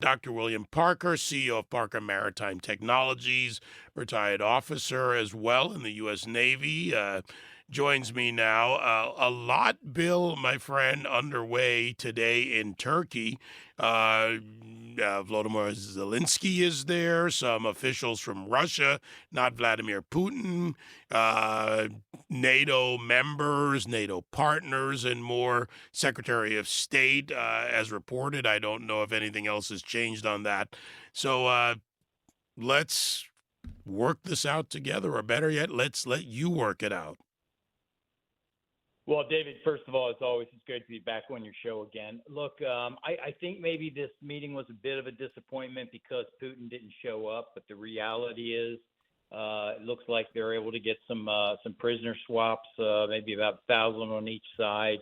Dr. William Parker, CEO of Parker Maritime Technologies, retired officer as well in the U.S. Navy, joins me now. A lot, Bill, my friend, underway today in Turkey. Volodymyr Zelensky is there, some officials from Russia, not Vladimir Putin, uh, NATO members, NATO partners, and more. Secretary of State, as reported. I don't know if anything else has changed on that. So let's work this out together, or better yet, let's let you work it out. Well, David, first of all, as always, it's great to be back on your show again. Look, I think maybe this meeting was a bit of a disappointment because Putin didn't show up, but the reality is it looks like they're able to get some prisoner swaps, maybe about 1,000 on each side.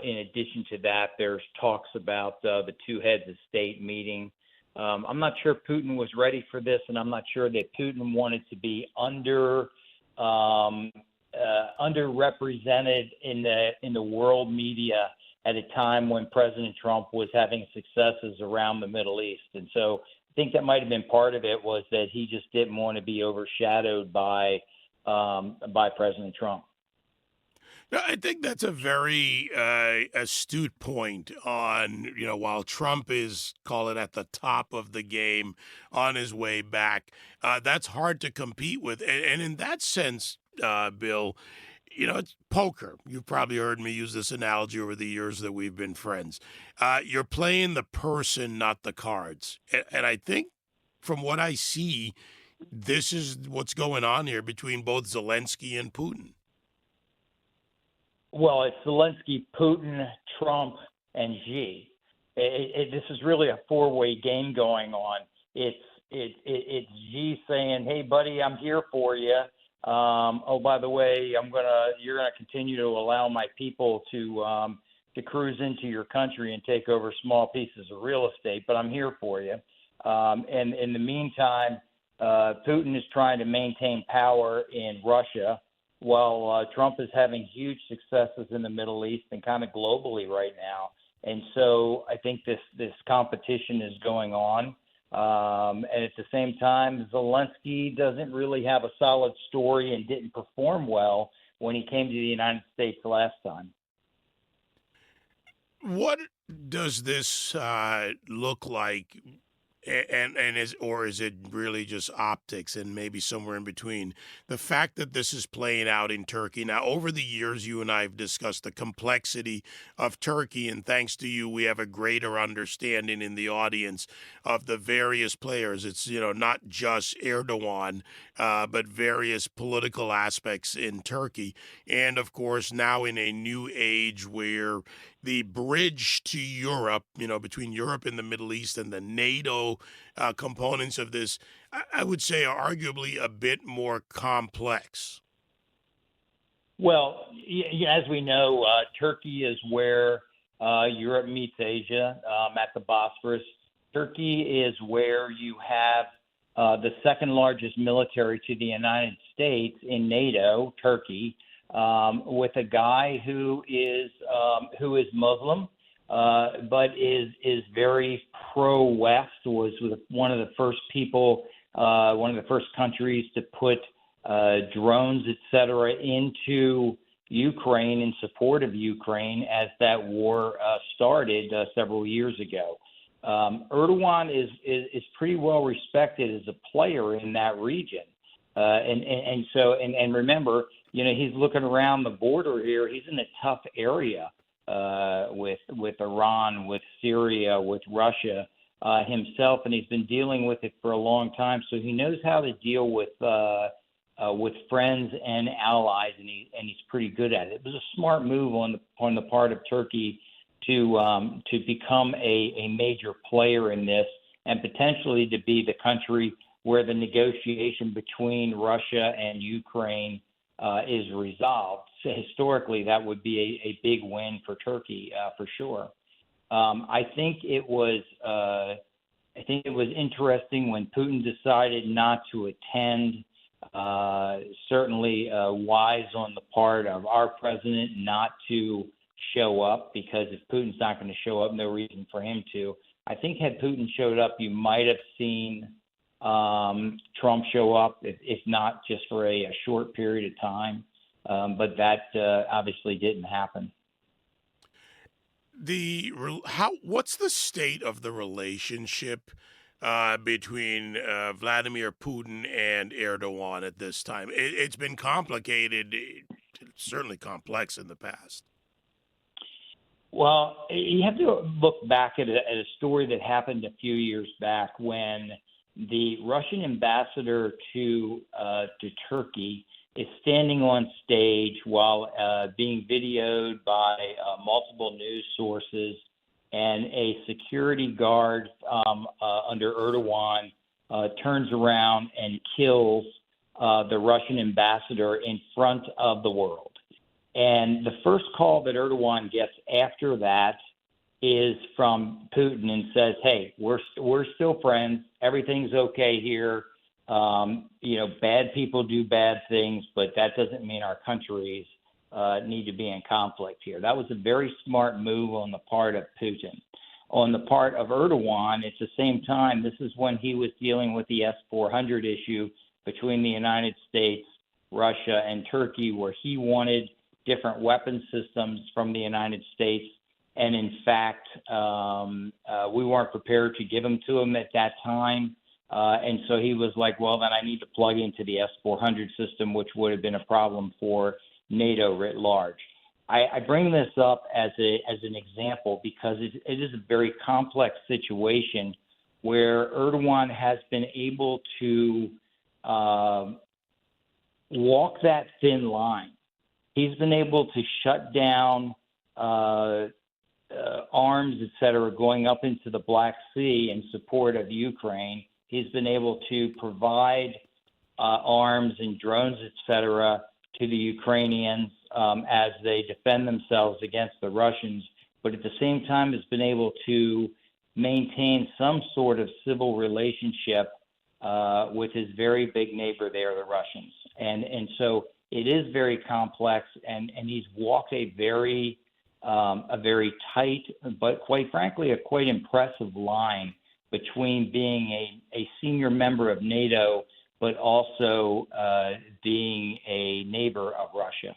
In addition to that, there's talks about the two heads of state meeting. I'm not sure Putin was ready for this, and I'm not sure that Putin wanted to be underrepresented in the world media at a time when President Trump was having successes around the Middle East. And so I think that might have been part of it, was that he just didn't want to be overshadowed by President Trump. No, I think that's a very astute point on, while Trump is, call it, at the top of the game on his way back, that's hard to compete with. And in that sense, Bill, it's poker. You've probably heard me use this analogy over the years that we've been friends. You're playing the person, not the cards. And I think from what I see, this is what's going on here between both Zelensky and Putin. Well, it's Zelensky, Putin, Trump, and Xi. This is really a four-way game going on. It's Xi saying, "Hey, buddy, I'm here for you. Oh, by the way, you're gonna continue to allow my people to cruise into your country and take over small pieces of real estate, but I'm here for you." And in the meantime, Putin is trying to maintain power in Russia, while Trump is having huge successes in the Middle East and kind of globally right now. And so I think this competition is going on. And at the same time, Zelensky doesn't really have a solid story and didn't perform well when he came to the United States last time. What does this look like? And is it really just optics and maybe somewhere in between? The fact that this is playing out in Turkey now, over the years, you and I have discussed the complexity of Turkey, and thanks to you, we have a greater understanding in the audience of the various players. It's not just Erdogan, but various political aspects in Turkey, and of course now in a new age where the bridge to Europe, between Europe and the Middle East and the NATO components of this, I would say are arguably a bit more complex. Well, as we know, Turkey is where Europe meets Asia at the Bosphorus. Turkey is where you have the second largest military to the United States in NATO, Turkey, with a guy who is Muslim, but is very pro-West. Was one of the first people, one of the first countries to put drones, etc., into Ukraine in support of Ukraine as that war started several years ago. Erdogan is pretty well respected as a player in that region, and remember, he's looking around the border here. He's in a tough area with Iran, with Syria, with Russia himself, and he's been dealing with it for a long time. So he knows how to deal with friends and allies, and he's pretty good at it. It was a smart move on the part of Turkey to become a major player in this, and potentially to be the country where the negotiation between Russia and Ukraine is resolved. So historically, that would be a big win for Turkey, for sure. I think it was interesting when Putin decided not to attend. Certainly wise on the part of our president not to show up, because if Putin's not going to show up, no reason for him to. I think had Putin showed up, you might have seen Trump show up, if not just for a short period of time. But that obviously didn't happen. What's the state of the relationship between Vladimir Putin and Erdogan at this time? It's been complicated, certainly complex in the past. Well, you have to look back at a story that happened a few years back when the Russian ambassador to Turkey is standing on stage while being videoed by multiple news sources, and a security guard under Erdogan turns around and kills the Russian ambassador in front of the world. And the first call that Erdogan gets after that is from Putin and says, "Hey, we're still friends. Everything's okay here. Bad people do bad things, but that doesn't mean our countries need to be in conflict here." That was a very smart move on the part of Putin. On the part of Erdogan, at the same time, this is when he was dealing with the S-400 issue between the United States, Russia, and Turkey, where he wanted different weapon systems from the United States. And in fact, we weren't prepared to give them to him at that time. And so he was like, well, then I need to plug into the S-400 system, which would have been a problem for NATO writ large. I bring this up as an example because it is a very complex situation where Erdogan has been able to walk that thin line. He's been able to shut down arms, et cetera, going up into the Black Sea in support of Ukraine. He's been able to provide arms and drones, et cetera, to the Ukrainians as they defend themselves against the Russians, but at the same time has been able to maintain some sort of civil relationship with his very big neighbor there, the Russians. And so it is very complex, and he's walked a very tight, but quite frankly, a quite impressive line between being a senior member of NATO, but also being a neighbor of Russia.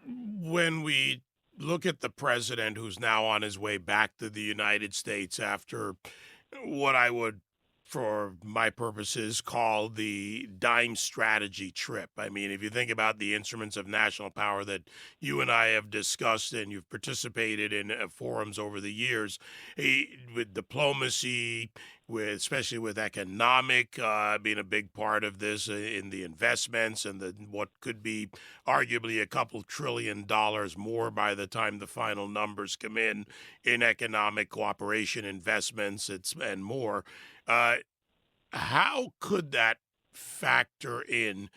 When we look at the president who's now on his way back to the United States after what I would, for my purposes, call the dime strategy trip. I mean, if you think about the instruments of national power that you and I have discussed and you've participated in forums over the years, with diplomacy, especially with economic being a big part of this in the investments and what could be arguably a couple $1 trillion more by the time the final numbers come in economic cooperation, investments, and more. How could that factor in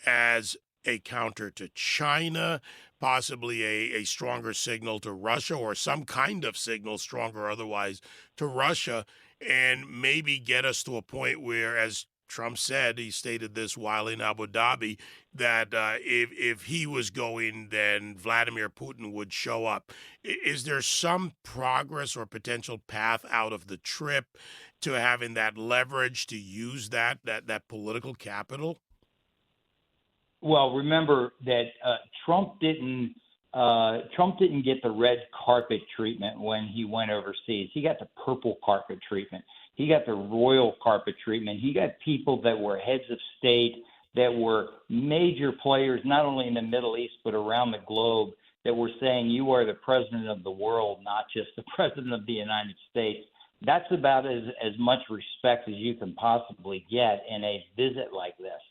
as a counter to China, possibly a stronger signal to Russia, or some kind of signal, stronger or otherwise, to Russia, and maybe get us to a point where, as Trump said, he stated this while in Abu Dhabi, that if he was going, then Vladimir Putin would show up. Is there some progress or potential path out of the trip to having that leverage to use that political capital? Well, remember that Trump didn't get the red carpet treatment when he went overseas. He got the purple carpet treatment. He got the royal carpet treatment. He got people that were heads of state, that were major players, not only in the Middle East, but around the globe, that were saying, you are the president of the world, not just the president of the United States. That's about as much respect as you can possibly get in a visit like this.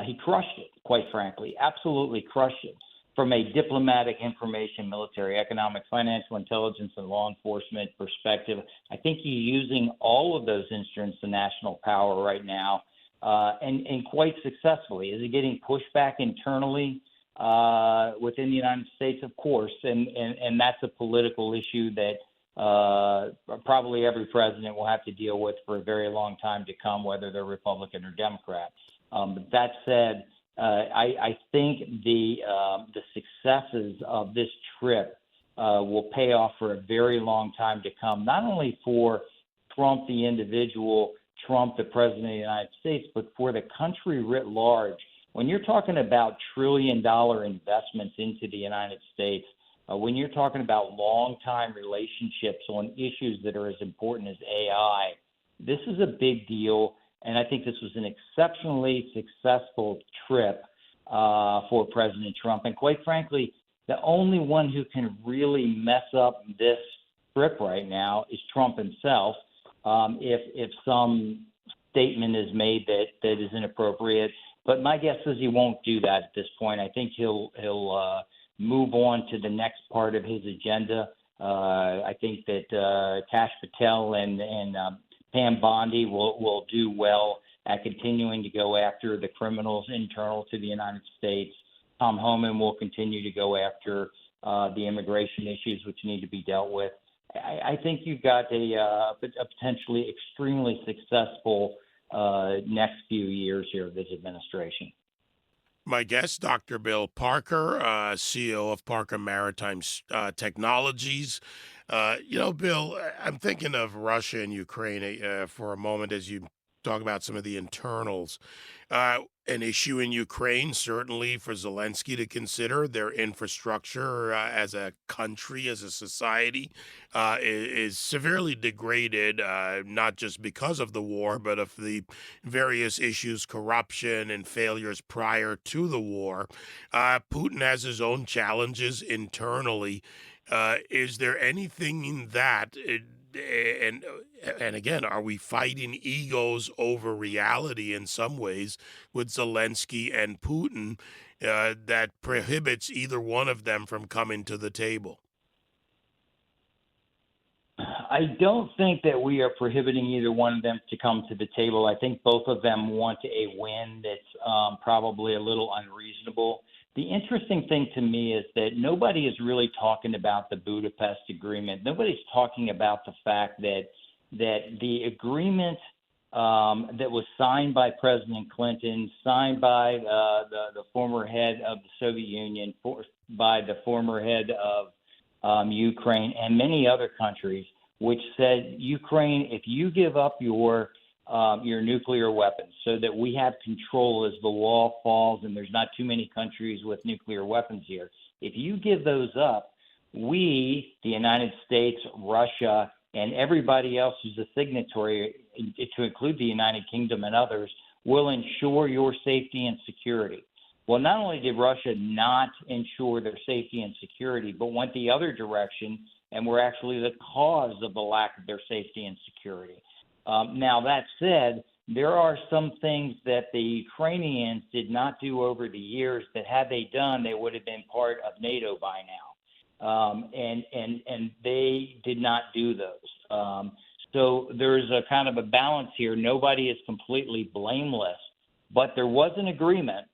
He crushed it, quite frankly, absolutely crushed it. From a diplomatic, information, military, economic, financial intelligence, and law enforcement perspective, I think he's using all of those instruments of national power right now, and quite successfully. Is he getting pushback internally within the United States? Of course, and that's a political issue that probably every president will have to deal with for a very long time to come, whether they're Republican or Democrat. But that said, I think the successes of this trip will pay off for a very long time to come, not only for Trump, the individual, Trump, the president of the United States, but for the country writ large. When you're talking about trillion-dollar investments into the United States, when you're talking about long-time relationships on issues that are as important as AI, this is a big deal, and I think this was an exceptionally successful trip for President Trump. And quite frankly, the only one who can really mess up this trip right now is Trump himself. If some statement is made that is inappropriate, but my guess is he won't do that at this point. I think he'll move on to the next part of his agenda. I think that Kash Patel and Pam Bondi will do well at continuing to go after the criminals internal to the United States. Tom Homan will continue to go after the immigration issues which need to be dealt with. I think you've got a potentially extremely successful next few years here of this administration. My guest, Dr. Bill Parker, CEO of Parker Maritime Technologies. Bill, I'm thinking of Russia and Ukraine for a moment as you talk about some of the internals. An issue in Ukraine, certainly for Zelensky to consider. Their infrastructure as a country, as a society, is severely degraded, not just because of the war, but of the various issues, corruption and failures prior to the war. Putin has his own challenges internally. Is there anything in that? And and again, are we fighting egos over reality in some ways with Zelensky and Putin that prohibits either one of them from coming to the table? I don't think that we are prohibiting either one of them to come to the table. I think both of them want a win that's probably a little unreasonable. The interesting thing to me is that nobody is really talking about the Budapest Agreement. Nobody's talking about the fact that the agreement that was signed by President Clinton, signed by the former head of the Soviet Union, by the former head of Ukraine, and many other countries, which said, Ukraine, if you give up your nuclear weapons so that we have control as the wall falls and there's not too many countries with nuclear weapons here. If you give those up, we, the United States, Russia, and everybody else who's a signatory, to include the United Kingdom and others, will ensure your safety and security. Well, not only did Russia not ensure their safety and security, but went the other direction and were actually the cause of the lack of their safety and security. Now, that said, there are some things that the Ukrainians did not do over the years that had they done, they would have been part of NATO by now. And they did not do those. So there's a kind of a balance here. Nobody is completely blameless, but there was an agreement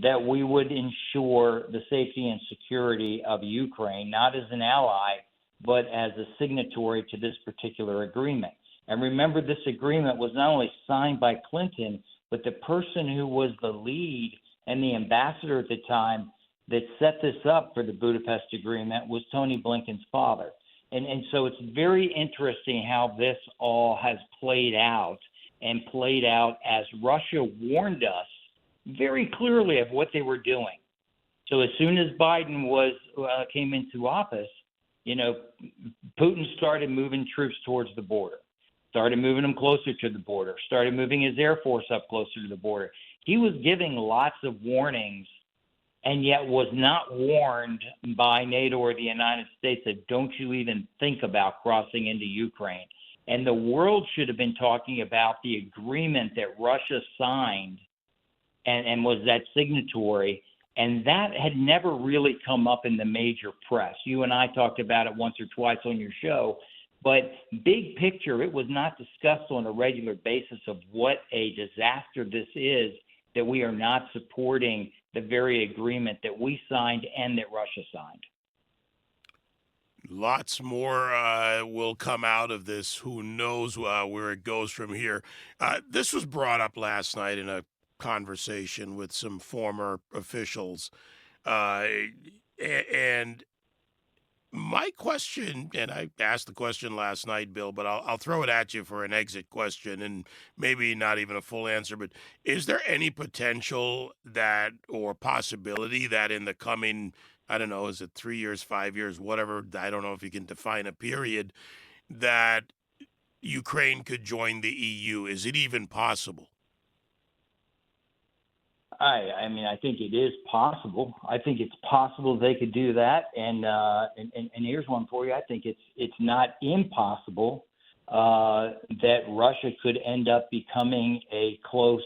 that we would ensure the safety and security of Ukraine, not as an ally, but as a signatory to this particular agreement. And remember, this agreement was not only signed by Clinton, but the person who was the lead and the ambassador at the time that set this up for the Budapest Agreement was Tony Blinken's father. And so it's very interesting how this all has played out and played out as Russia warned us very clearly of what they were doing. So as soon as Biden came into office, Putin started moving troops towards the border, started moving them closer to the border, started moving his Air Force up closer to the border. He was giving lots of warnings and yet was not warned by NATO or the United States that don't you even think about crossing into Ukraine. And the world should have been talking about the agreement that Russia signed and was that signatory, and that had never really come up in the major press. You and I talked about it once or twice on your show, but big picture, it was not discussed on a regular basis of what a disaster this is, that we are not supporting the very agreement that we signed and that Russia signed. Lots more will come out of this. Who knows where it goes from here? This was brought up last night in a conversation with some former officials, and My question, and I asked the question last night, Bill, but I'll throw it at you for an exit question and maybe not even a full answer. But is there any potential that or possibility that in the coming, I don't know, is it 3 years, 5 years, whatever? I don't know if you can define a period that Ukraine could join the EU. Is it even possible? I mean, I think it is possible. I think it's possible they could do that. And here's one for you. I think it's not impossible that Russia could end up becoming a close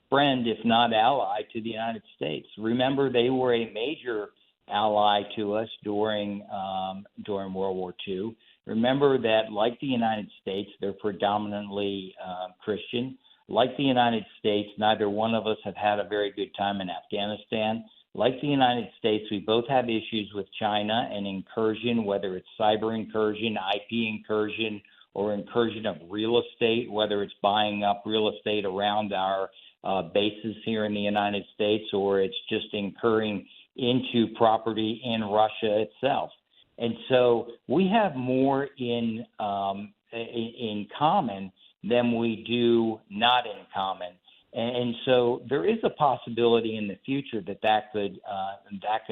friend, if not ally, to the United States. Remember, they were a major ally to us during World War II. Remember that, like the United States, they're predominantly Christian. Like the United States, neither one of us have had a very good time in Afghanistan. Like the United States, we both have issues with China and incursion, whether it's cyber incursion, IP incursion, or incursion of real estate, whether it's buying up real estate around our bases here in the United States, or it's just incurring into property in Russia itself. And so we have more in common than we do not in common. And so there is a possibility in the future that could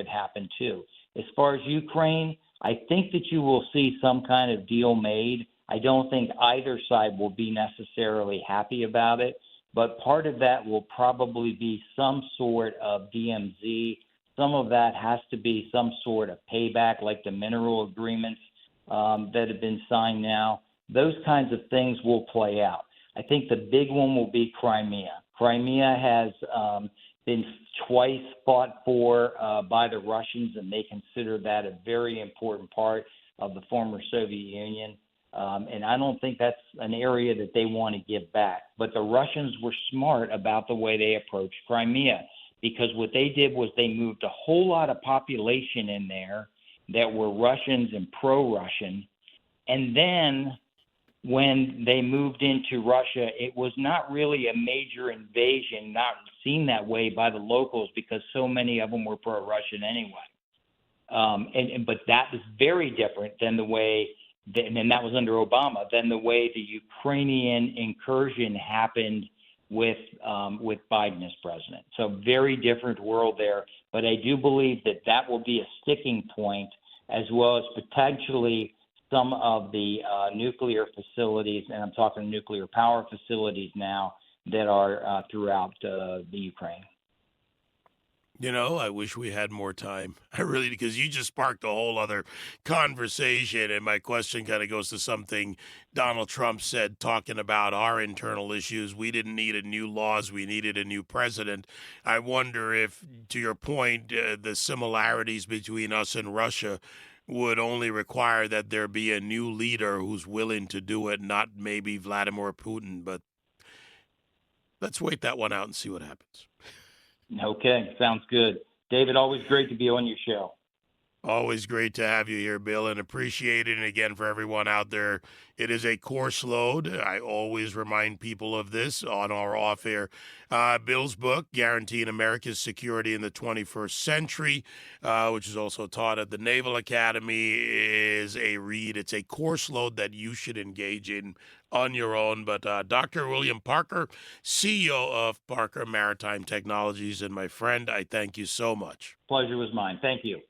happen too. As far as Ukraine, I think that you will see some kind of deal made. I don't think either side will be necessarily happy about it, but part of that will probably be some sort of DMZ. Some of that has to be some sort of payback, like the mineral agreements that have been signed now. Those kinds of things will play out. I think the big one will be Crimea. Crimea has been twice fought for by the Russians, and they consider that a very important part of the former Soviet Union. And I don't think that's an area that they want to give back. But the Russians were smart about the way they approached Crimea, because what they did was they moved a whole lot of population in there that were Russians and pro-Russian. And then when they moved into Russia, it was not really a major invasion, not seen that way by the locals, because so many of them were pro-Russian anyway. But that was very different than the way, and that was under Obama, than the way the Ukrainian incursion happened with Biden as president. So very different world there. But I do believe that will be a sticking point, as well as potentially some of the nuclear facilities, and I'm talking nuclear power facilities now, that are throughout the Ukraine. You know, I wish we had more time. I really, because you just sparked a whole other conversation. And my question kind of goes to something Donald Trump said, talking about our internal issues. We didn't need a new laws. We needed a new president. I wonder if, to your point, the similarities between us and Russia would only require that there be a new leader who's willing to do it, not maybe Vladimir Putin. But let's wait that one out and see what happens. Okay, sounds good. David, always great to be on your show. Always great to have you here, Bill, and appreciate it. And again, for everyone out there, it is a course load. I always remind people of this on our off air. Bill's book, Guaranteeing America's Security in the 21st Century, which is also taught at the Naval Academy, is a read. It's a course load that you should engage in on your own. But Dr. William Parker, CEO of Parker Maritime Technologies, and my friend, I thank you so much. Pleasure was mine. Thank you.